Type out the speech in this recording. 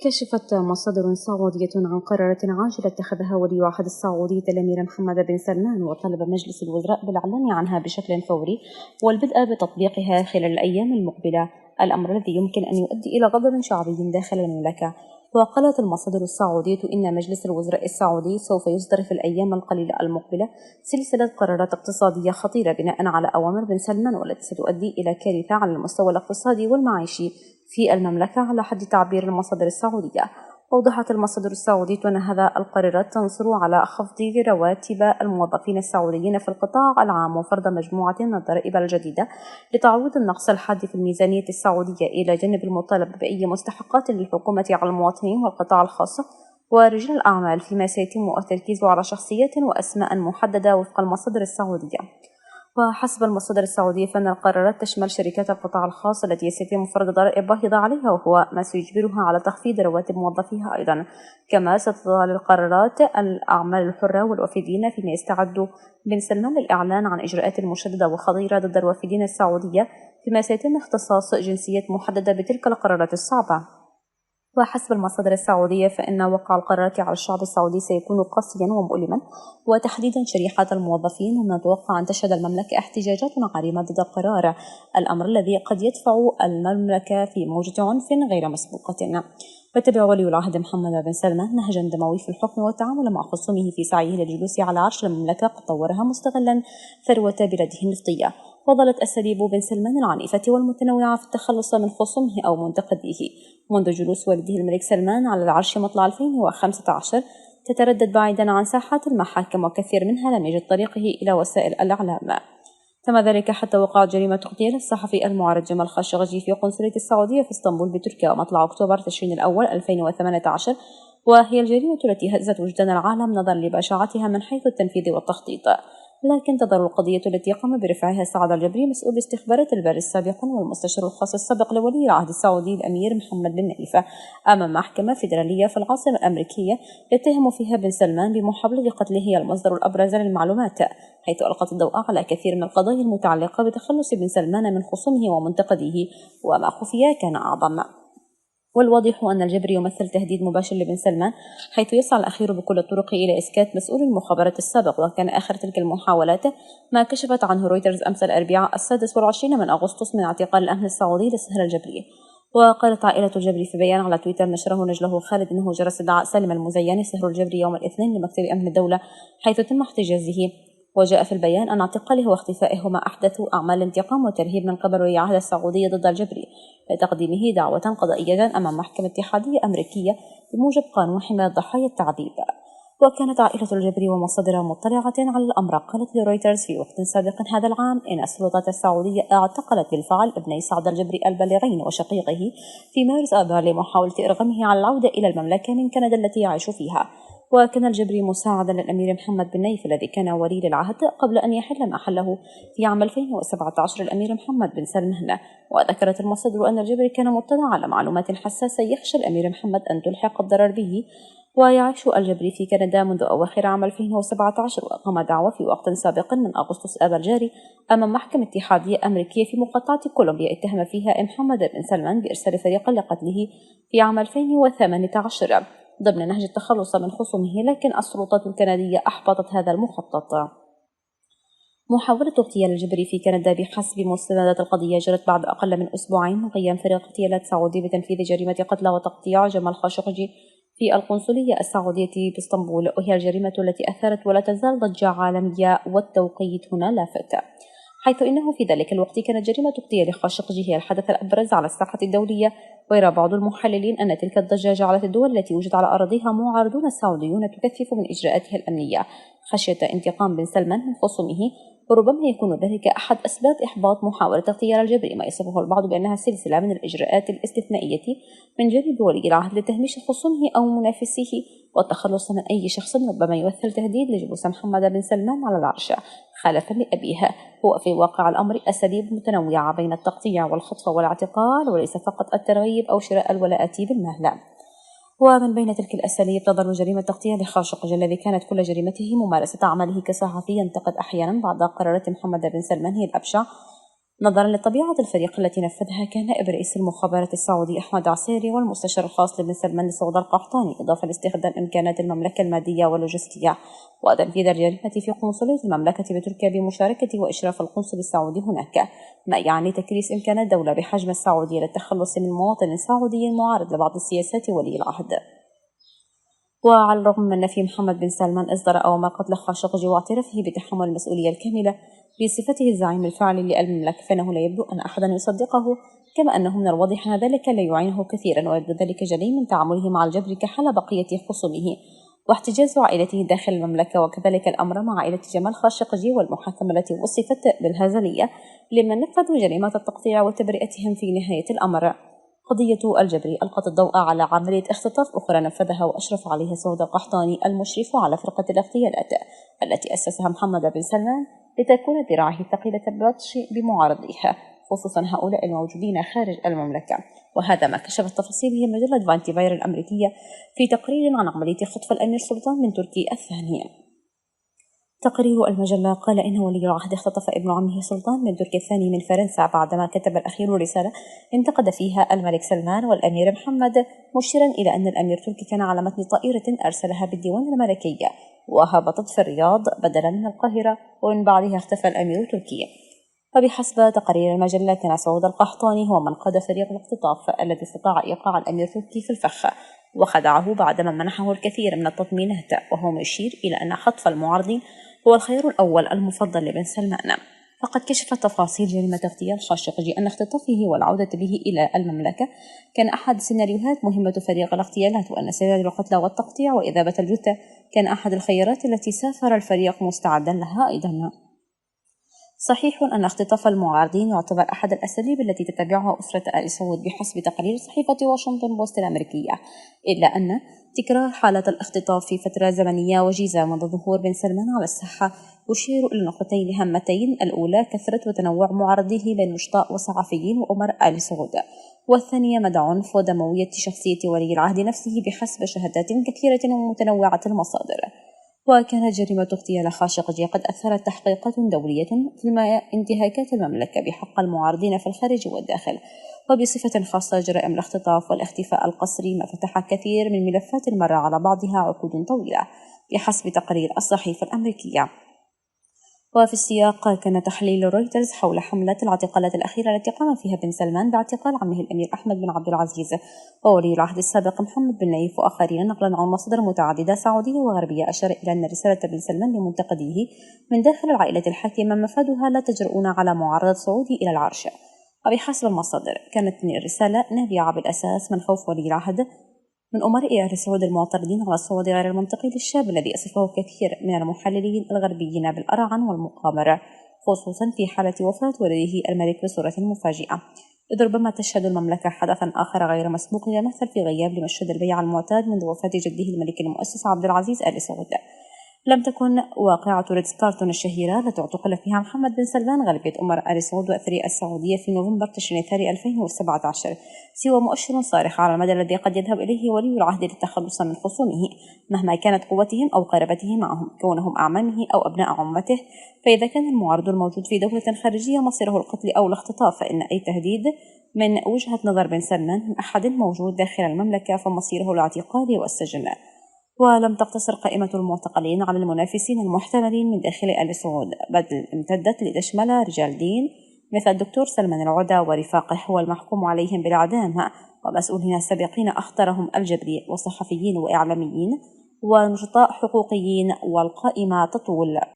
كشفت مصادر سعودية عن قرارات عاجلة اتخذها ولي عهد السعودية الأمير محمد بن سلمان، وطلب مجلس الوزراء بالإعلان عنها بشكل فوري والبدء بتطبيقها خلال الأيام المقبلة، الأمر الذي يمكن أن يؤدي إلى غضب شعبي داخل المملكة. وقالت المصادر السعودية إن مجلس الوزراء السعودي سوف يصدر في الأيام القليلة المقبلة سلسلة قرارات اقتصادية خطيرة بناء على أوامر بن سلمان، والتي ستؤدي إلى كارثة على المستوى الاقتصادي والمعيشي في المملكة على حد تعبير المصادر السعودية. أوضحت المصادر السعودية أن هذا القرارات تنصر على خفض رواتب الموظفين السعوديين في القطاع العام وفرض مجموعة من الضرائب الجديدة لتعويض النقص الحاد في الميزانية السعودية، إلى جانب المطالبة بأي مستحقات للحكومة على المواطنين والقطاع الخاص ورجال الأعمال، فيما سيتم التركيز على شخصيات وأسماء محددة وفق المصادر السعودية. وحسب المصادر السعودية فإن القرارات تشمل شركات القطاع الخاص التي سيتم فرض ضرائب باهظة عليها، وهو ما سيجبرها على تخفيض رواتب موظفيها أيضا. كما ستظل القرارات الأعمال الحرة والوافدين، فيما يستعد بن سلمان للإعلان عن إجراءات مشددة وخطيرة ضد الوافدين السعودية، فيما سيتم اختصاص جنسيات محددة بتلك القرارات الصعبة. وحسب المصادر السعودية فإن وقع القرارات على الشعب السعودي سيكون قاسيا ومؤلما، وتحديدا شريحة الموظفين، ومن المتوقع أن تشهد المملكة احتجاجات عريضة ضد القرار، الأمر الذي قد يدفع المملكة في موجة عنف غير مسبوقة. واتبع ولي العهد محمد بن سلمان نهجا دموي في الحكم والتعامل مع خصومه في سعيه للجلوس على عرش المملكة قد طورها مستغلا ثروة بلاده النفطية. وظلت أساليب بن سلمان العنيفة والمتنوعة في التخلص من خصومه أو منتقديه منذ جلوس والده الملك سلمان على العرش مطلع 2015 تتردد بعيدا عن ساحات المحاكم، وكثير منها لم يجد طريقه إلى وسائل الإعلام. تم ذلك حتى وقعت جريمة اغتيال الصحفي المعرض جمال خاشقجي في قنصلية السعودية في اسطنبول بتركيا مطلع أكتوبر تشرين الأول 2018، وهي الجريمة التي هزت وجدان العالم نظرا لبشاعتها من حيث التنفيذ والتخطيط. لكن تظل القضية التي قام برفعها سعد الجبري مسؤول الاستخبارات الباري السابق والمستشار الخاص السابق لولي العهد السعودي الأمير محمد بن نايف أمام محكمة فيدرالية في العاصمة الأمريكية، يتهم فيها بن سلمان بمحاولة قتله هي المصدر الأبرز للمعلومات، حيث ألقت الضوء على كثير من القضايا المتعلقة بتخلص بن سلمان من خصومه ومنتقديه، وما خفي كان أعظم. والواضح أن الجبري يمثل تهديد مباشر لبن سلمان، حيث يسعى الأخير بكل الطرق إلى إسكات مسؤول المخابرات السابق. وكان آخر تلك المحاولات ما كشفت عنه رويترز أمس الأربعاء 26 من أغسطس من اعتقال الأمن السعودي لسهر الجبري. وقالت عائلة الجبري في بيان على تويتر نشره نجله خالد أنه جرى استدعاء سالم المزياني سهر الجبري يوم الاثنين لمكتب أمن الدولة حيث تم احتجازه. وجاء في البيان أن اعتقاله واختفائه هما أحدثوا أعمال انتقام وترهيب من قبل ولي العهد السعودية ضد الجبري لتقديمه دعوة قضائية أمام محكمة اتحادية أمريكية بموجب قانون حماية ضحايا التعذيب. وكانت عائلة الجبري ومصادر مطلعة على الأمر قالت لرويترز في وقت سابق هذا العام إن السلطات السعودية اعتقلت بالفعل ابني سعد الجبري البالغين وشقيقه في مارس آذار لمحاولة إرغامه على العودة إلى المملكة من كندا التي يعيش فيها. وكان الجبري مساعدا للأمير محمد بن نايف الذي كان ولي العهد قبل أن يحل محله في عام 2017 الأمير محمد بن سلمان. وذكرت المصادر أن الجبري كان مطلع على معلومات حساسة يخشى الأمير محمد أن تلحق الضرر به، ويعيش الجبري في كندا منذ أواخر عام 2017، وأقام دعوى في وقت سابق من أغسطس آب الجاري أمام محكمة اتحادية أمريكية في مقاطعة كولومبيا اتهم فيها محمد بن سلمان بإرسال فريقا لقتله في عام 2018 ضمن نهج التخلص من خصومه، لكن السلطات الكندية أحبطت هذا المخطط. محاولة اغتيال الجبري في كندا بحسب مستندات القضية جرت بعد أقل من أسبوعين من قيام فريق اغتيالات سعودي بتنفيذ جريمة قتل وتقطيع جمال خاشقجي في القنصلية السعودية باسطنبول، وهي الجريمة التي أثارت ولا تزال ضجة عالمية، والتوقيت هنا لافت، حيث إنه في ذلك الوقت كانت جريمة اغتيال خاشقجي هي الحدث الأبرز على الساحة الدولية. ويرى بعض المحللين أن تلك الضجة جعلت الدول التي يوجد على أراضيها معارضون السعوديون تكثف من إجراءاتها الأمنية خشية انتقام بن سلمان من خصومه، وربما يكون ذلك أحد أسباب إحباط محاولة اغتيال الجبري، ما يصفه البعض بأنها سلسلة من الإجراءات الاستثنائية من جانب ولي العهد لتهميش خصومه أو منافسيه والتخلص من أي شخص ربما يمثل تهديد لجلوس محمد بن سلمان على العرش خلفا لأبيه. هو في واقع الأمر أساليب متنوعة بين التقطيع والخطف والاعتقال، وليس فقط الترغيب أو شراء الولاءات بالمهلة. ومن بين تلك الأساليب تظل جريمة اغتيال خاشقجي الذي كانت كل جريمته ممارسة عمله كصحفي ينتقد أحيانا بعض قرارات محمد بن سلمان هي الأبشع، نظرا لطبيعة الفريق التي نفذها كان نائب رئيس المخابرات السعودي أحمد عسيري والمستشار الخاص لبن سلمان لسعود القحطاني، إضافة لاستخدام إمكانات المملكة المادية واللوجستية وتنفيذ الجريمة في قنصلية المملكة بتركيا بمشاركة وإشراف القنصل السعودي هناك، ما يعني تكريس إمكانات الدولة بحجم السعودية للتخلص من مواطن سعودي معارض لبعض السياسات ولي العهد. وعلى الرغم من نفي محمد بن سلمان إصدار أوامر قتل خاشقجي واعترافه بتحمل المسؤولية الكاملة بصفته الزعيم الفعلي للمملكة، فإنه لا يبدو أن أحدا يصدقه، كما أنه من الواضح أن ذلك لا يعينه كثيرا، ويبدو ذلك جلي من تعامله مع الجبر كحال بقية خصومه واحتجاز عائلته داخل المملكة، وكذلك الأمر مع عائلة جمال خاشقجي والمحاكمة التي وصفت بالهزلية لمن نفذوا جريمة التقطيع وتبرئتهم في نهاية الأمر. قضية الجبر ألقت الضوء على عملية اختطاف أخرى نفذها وأشرف عليها سعود القحطاني المشرف على فرقة الاغتيالات التي أسسها محمد بن سلمان لتكون ذراعه الثقيلة بالبطش بمعارضيها، خصوصا هؤلاء الموجودين خارج المملكة. وهذا ما كشفت تفاصيله مجلة فانتي فاير الأمريكية في تقرير عن عملية خطف الأمير سلطان بن تركي الثاني. تقرير المجلة قال إن ولي العهد اختطف ابن عمه سلطان بن تركي الثاني من فرنسا بعدما كتب الأخير رسالة انتقد فيها الملك سلمان والأمير محمد، مشيرا إلى أن الأمير تركي كان على متن طائرة أرسلها بالديوان الملكي وهبطت في الرياض بدلا من القاهرة، ومن بعدها اختفى الأمير تركي. فبحسب تقرير المجلة كان سعود القحطاني هو من قاد فريق الاختطاف الذي استطاع إيقاع الأمير تركي في الفخ وخدعه بعدما منحه الكثير من التطمينات، وهو يشير إلى أن خطف المعارضين هو الخيار الأول المفضل لبن سلمان. فقد كشفت تفاصيل جريمة اغتيال خاشقجي أن اختطافه والعودة به إلى المملكة كان أحد سيناريوهات مهمة فريق الاغتيالات، وأن سيناريو القتل والتقطيع وإذابة الجثة كان أحد الخيارات التي سافر الفريق مستعدا لها أيضا. صحيح أن اختطاف المعارضين يعتبر أحد الأساليب التي تتبعها أسرة آل سعود بحسب تقرير صحيفة واشنطن بوست الأمريكية، إلا أن تكرار حالة الاختطاف في فترة زمنية وجيزة منذ ظهور بن سلمان على الساحة يشير إلى نقطتين هامتين: الأولى كثرة وتنوع معارضيه بين نشطاء وصحفيين وأمراء آل سعود، والثانية مدى عنف ودموية شخصية ولي العهد نفسه بحسب شهادات كثيرة ومتنوعة المصادر. وكانت جريمة اغتيال خاشقجي قد أثرت تحقيقات دولية في انتهاكات المملكة بحق المعارضين في الخارج والداخل، وبصفة خاصة جرائم الاختطاف والاختفاء القسري ما فتح كثير من ملفات مر على بعضها عقود طويلة بحسب تقرير الصحيفة الأمريكية. وفي السياق كان تحليل رويترز حول حملة الاعتقالات الأخيرة التي قام فيها بن سلمان باعتقال عمه الأمير أحمد بن عبد العزيز وولي العهد السابق محمد بن نايف وآخرين، نقلا عن مصادر متعددة سعودية وغربية أشار إلى أن رسالة بن سلمان لمنتقديه من داخل العائلة الحاكمة مفادها لا تجرؤون على معارضة سعودي إلى العرش. وبحسب المصادر كانت الرسالة نابعة بالأساس من خوف ولي العهد من أمراء آل سعود المعترضين على الصعود غير المنطقي للشاب الذي أصفه كثير من المحللين الغربيين بالأرعن والمقامرة، خصوصا في حالة وفاة ولده الملك بصورة مفاجئة، إذ ربما تشهد المملكة حدثا آخر غير مسبوق يمثل في غياب لمشهد البيعة المعتاد منذ وفاة جده الملك المؤسس عبد العزيز آل سعود. لم تكن واقعة ريدز كارتون الشهيرة التي اعتقل فيها محمد بن سلمان غالبية أمراء آل سعود وأثرياء السعودية في نوفمبر تشرين الثاني 2017 سوى مؤشر صارخ على المدى الذي قد يذهب إليه ولي العهد للتخلص من خصومه مهما كانت قوتهم أو قرابته معهم، كونهم أعمامه أو أبناء عمته. فإذا كان المعارض الموجود في دولة خارجية مصيره القتل أو الاختطاف، فإن أي تهديد من وجهة نظر بن سلمان من أحد موجود داخل المملكة فمصيره الاعتقال والسجن. ولم تقتصر قائمة المعتقلين على المنافسين المحتملين من داخل آل سعود، بل امتدت لتشمل رجال دين مثل الدكتور سلمان العودة ورفاقه والمحكوم عليهم بالإعدام، ومسؤولين سابقين أخطرهم الجبري وصحفيين وإعلاميين ونشطاء حقوقيين، والقائمة تطول.